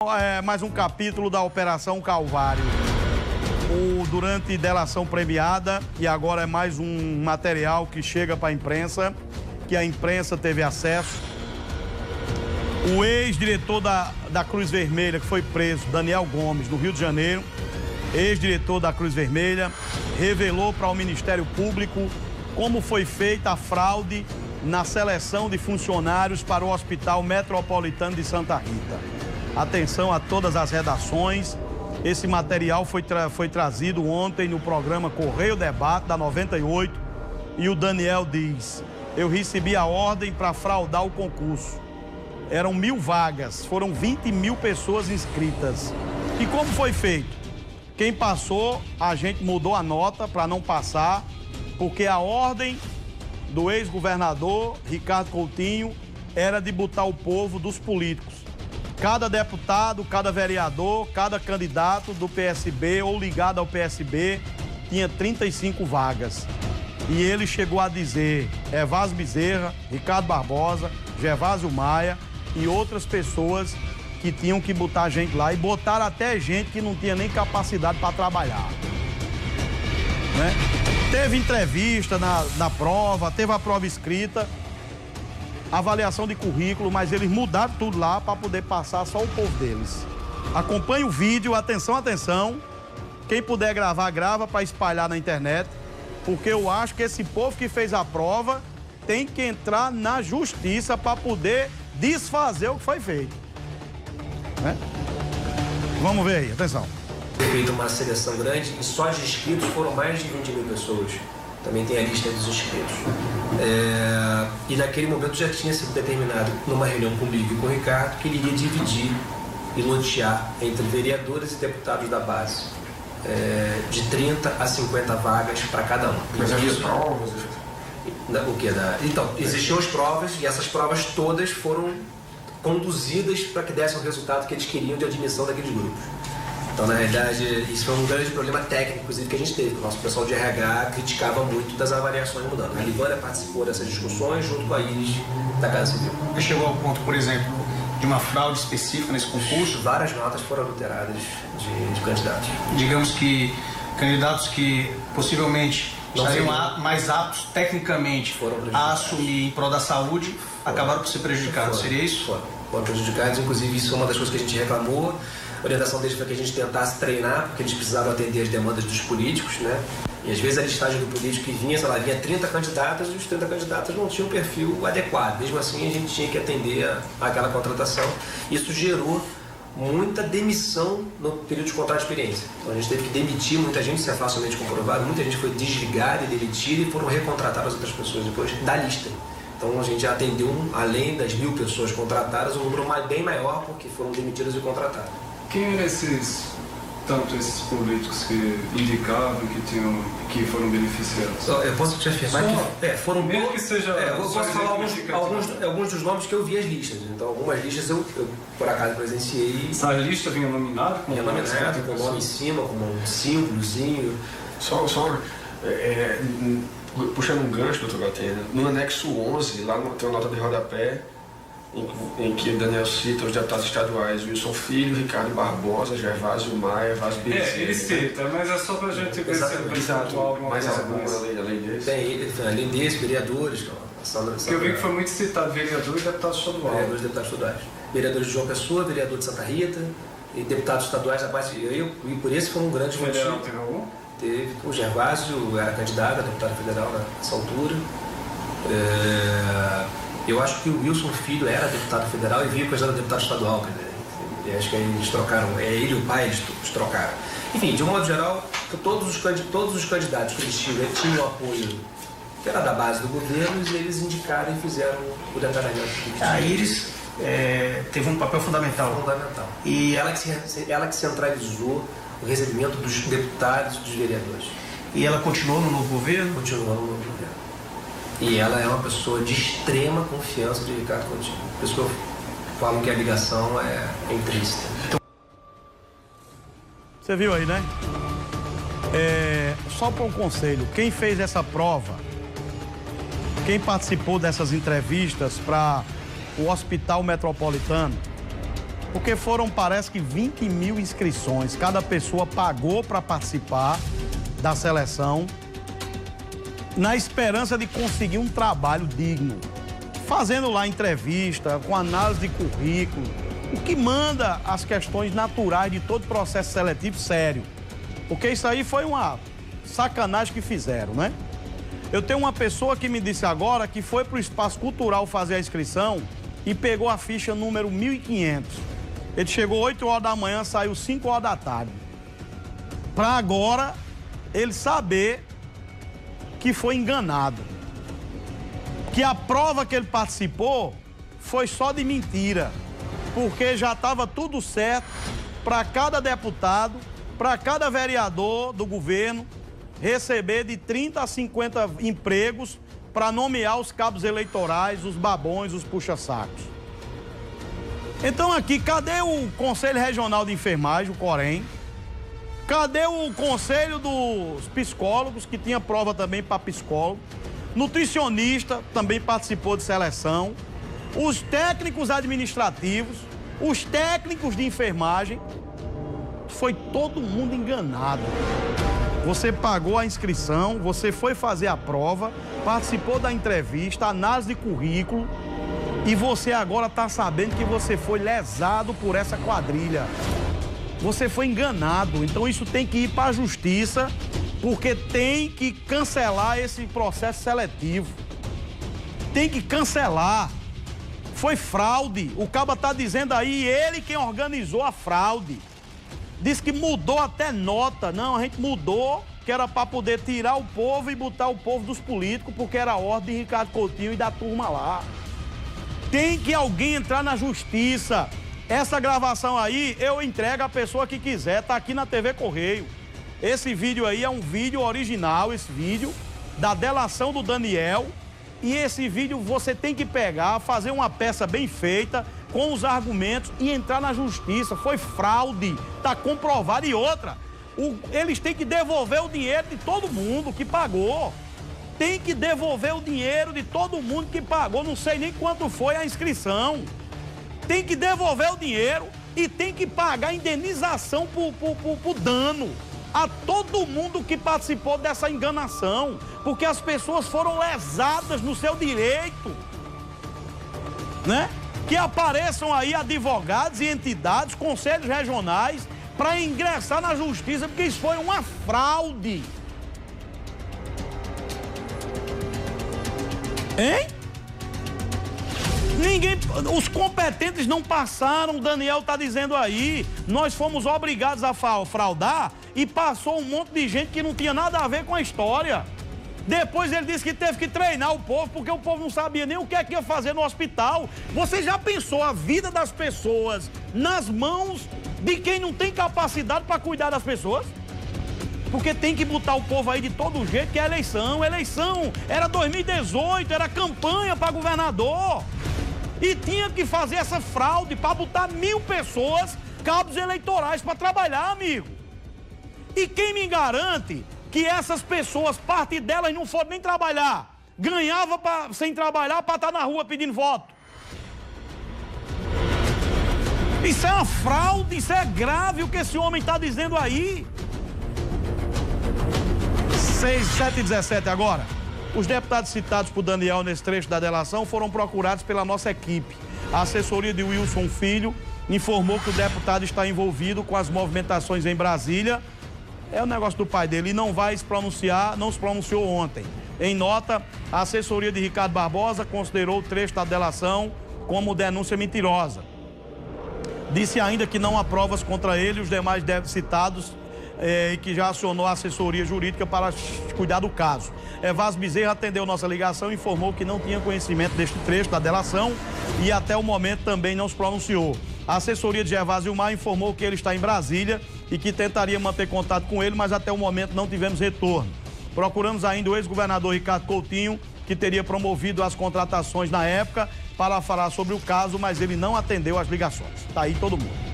Mais um capítulo da Operação Calvário. Durante delação premiada, e agora é mais um material que chega para a imprensa, que a imprensa teve acesso. O ex-diretor da Cruz Vermelha, que foi preso, Daniel Gomes, do Rio de Janeiro, ex-diretor da Cruz Vermelha, revelou para o Ministério Público como foi feita a fraude na seleção de funcionários para o Hospital Metropolitano de Santa Rita. Atenção a todas as redações. Esse material foi trazido ontem no programa Correio Debate, da 98, e o Daniel diz: eu recebi a ordem para fraudar o concurso. Eram 1000 vagas, foram 20 mil pessoas inscritas. E como foi feito? Quem passou, a gente mudou a nota para não passar, porque a ordem do ex-governador Ricardo Coutinho era de botar o povo dos políticos. Cada deputado, cada vereador, cada candidato do PSB ou ligado ao PSB tinha 35 vagas. E ele chegou a dizer, Evásio Bezerra, Ricardo Barbosa, Gervásio Maia e outras pessoas que tinham que botar gente lá, e botaram até gente que não tinha nem capacidade para trabalhar. Né? Teve entrevista na prova, teve a prova escrita, avaliação de currículo, mas eles mudaram tudo lá para poder passar só o povo deles. Acompanhe o vídeo, atenção, atenção. Quem puder gravar, grava para espalhar na internet, porque eu acho que esse povo que fez a prova tem que entrar na justiça para poder desfazer o que foi feito. Né? Vamos ver aí, atenção. Foi feita uma seleção grande e só de inscritos foram mais de 20 mil pessoas. Também tem a lista dos inscritos. E naquele momento já tinha sido determinado, numa reunião comigo e com o Ricardo, que ele iria dividir e lotear entre vereadores e deputados da base, de 30 a 50 vagas para cada um. Mas havia provas? Então, existiam as provas e essas provas todas foram conduzidas para que dessem o resultado que eles queriam de admissão daqueles grupos. Então, na realidade, isso foi um grande problema técnico, inclusive, que a gente teve. O nosso pessoal de RH criticava muito das avaliações mudando. A Livânia participou dessas discussões junto com a Iris da Casa Civil. Chegou ao ponto, por exemplo, de uma fraude específica nesse concurso? Várias notas foram adulteradas de candidatos. Digamos que candidatos que possivelmente estariam mais aptos tecnicamente a assumir em prol da saúde acabaram por ser prejudicados. Seria isso? Foram prejudicados, inclusive isso é uma das coisas que a gente reclamou. A orientação deles foi que a gente tentasse treinar, porque eles precisavam atender as demandas dos políticos, né? E às vezes a listagem do político que vinha, sei lá, vinha 30 candidatas e os 30 candidatos não tinham um perfil adequado. Mesmo assim, a gente tinha que atender àquela contratação. Isso gerou muita demissão no período de contrato de experiência. Então a gente teve que demitir muita gente, isso é facilmente comprovado. Muita gente foi desligada e demitida e foram recontratadas outras pessoas depois da lista. Então a gente atendeu, além das 1000 pessoas contratadas, um número bem maior, porque foram demitidas e contratadas. Quem eram esses políticos que indicavam que foram beneficiados? Eu posso te afirmar que foram mesmo que seja. Eu posso falar alguns dos nomes que eu vi as listas. Então, algumas listas eu por acaso presenciei. Essa lista vinha nominada? Vinha nominada, com o nome em cima, com um símbolozinho. Puxando um gancho, doutor Gatena, no anexo 11, lá tem uma nota de rodapé, em que o Daniel cita os deputados estaduais Wilson Filho, Ricardo Barbosa, Gervásio Maia, Evásio Bezerra. Ele cita, mas é só pra gente ver se ele alguma mais coisa alguma além desse? Além desse, vereadores, Sandra. Eu vi que foi muito citado vereador e deputado estadual. Vereadores e deputados estaduais. Vereadores de João Pessoa, vereador de Santa Rita, e deputados estaduais da base. E por isso foi um grande motivo. Federal teve algum? Teve. O Gervásio era candidato a deputado federal nessa altura. Eu acho que o Wilson Filho era deputado federal e vinha candidato a deputado estadual. Eu acho que eles trocaram, ele e o pai eles trocaram. Enfim, de um modo geral, todos os candidatos que eles tinham apoio, que era da base do governo, e eles indicaram e fizeram o detalhamento. A Iris teve um papel fundamental. E ela que centralizou o recebimento dos deputados e dos vereadores. E ela continuou no novo governo? Continuou no novo governo. E ela é uma pessoa de extrema confiança de Ricardo Coutinho. Por isso que eu falo que a ligação é intrínseca. Você viu aí, né? Só para um conselho, quem fez essa prova, quem participou dessas entrevistas para o Hospital Metropolitano, Porque foram, parece que 20 mil inscrições. Cada pessoa pagou para participar da seleção na esperança de conseguir um trabalho digno. Fazendo lá entrevista, com análise de currículo, o que manda as questões naturais de todo processo seletivo sério. Porque isso aí foi uma sacanagem que fizeram, né? Eu tenho uma pessoa que me disse agora que foi para o Espaço Cultural fazer a inscrição e pegou a ficha número 1500. Ele chegou 8 horas da manhã, saiu 5 horas da tarde. Para agora ele saber que foi enganado. Que a prova que ele participou foi só de mentira. Porque já estava tudo certo para cada deputado, para cada vereador do governo receber de 30 a 50 empregos para nomear os cabos eleitorais, os babões, os puxa-sacos. Então aqui, cadê o Conselho Regional de Enfermagem, o COREN? Cadê o Conselho dos Psicólogos, que tinha prova também para psicólogo? Nutricionista também participou de seleção. Os técnicos administrativos, os técnicos de enfermagem. Foi todo mundo enganado. Você pagou a inscrição, você foi fazer a prova, participou da entrevista, análise de currículo, e você agora está sabendo que você foi lesado por essa quadrilha. Você foi enganado, então isso tem que ir para a justiça, porque tem que cancelar esse processo seletivo. Tem que cancelar. Foi fraude. O caba está dizendo aí, ele quem organizou a fraude. Diz que mudou até nota. Não, a gente mudou, que era para poder tirar o povo e botar o povo dos políticos, porque era a ordem de Ricardo Coutinho e da turma lá. Tem que alguém entrar na justiça. Essa gravação aí, eu entrego a pessoa que quiser, tá aqui na TV Correio. Esse vídeo aí é um vídeo original, esse vídeo da delação do Daniel. E esse vídeo você tem que pegar, fazer uma peça bem feita, com os argumentos e entrar na justiça. Foi fraude, tá comprovado. E outra, eles têm que devolver o dinheiro de todo mundo que pagou. Tem que devolver o dinheiro de todo mundo que pagou. Não sei nem quanto foi a inscrição. Tem que devolver o dinheiro e tem que pagar indenização por dano a todo mundo que participou dessa enganação, porque as pessoas foram lesadas no seu direito, né? Que apareçam aí advogados e entidades, conselhos regionais, para ingressar na justiça, porque isso foi uma fraude. Hein? Ninguém, os competentes não passaram, o Daniel está dizendo aí. Nós fomos obrigados a fraudar e passou um monte de gente que não tinha nada a ver com a história. Depois ele disse que teve que treinar o povo, porque o povo não sabia nem o que é que ia fazer no hospital. Você já pensou a vida das pessoas nas mãos de quem não tem capacidade para cuidar das pessoas? Porque tem que botar o povo aí de todo jeito, que é eleição. Eleição era 2018, era campanha para governador. E tinha que fazer essa fraude para botar 1000 pessoas, cabos eleitorais, para trabalhar, amigo. E quem me garante que essas pessoas, parte delas não foram nem trabalhar, ganhava sem trabalhar para estar na rua pedindo voto? Isso é uma fraude, isso é grave o que esse homem está dizendo aí. 7h17 agora. Os deputados citados por Daniel nesse trecho da delação foram procurados pela nossa equipe. A assessoria de Wilson Filho informou que o deputado está envolvido com as movimentações em Brasília. É o negócio do pai dele e não vai se pronunciar, não se pronunciou ontem. Em nota, a assessoria de Ricardo Barbosa considerou o trecho da delação como denúncia mentirosa. Disse ainda que não há provas contra ele e os demais citados e que já acionou a assessoria jurídica para cuidar do caso. Vaz Bezerra atendeu nossa ligação e informou que não tinha conhecimento deste trecho da delação e até o momento também não se pronunciou. A assessoria de Gervásio Vilmar informou que ele está em Brasília e que tentaria manter contato com ele, mas até o momento não tivemos retorno. Procuramos ainda o ex-governador Ricardo Coutinho, que teria promovido as contratações na época, para falar sobre o caso, mas ele não atendeu as ligações. Tá aí todo mundo.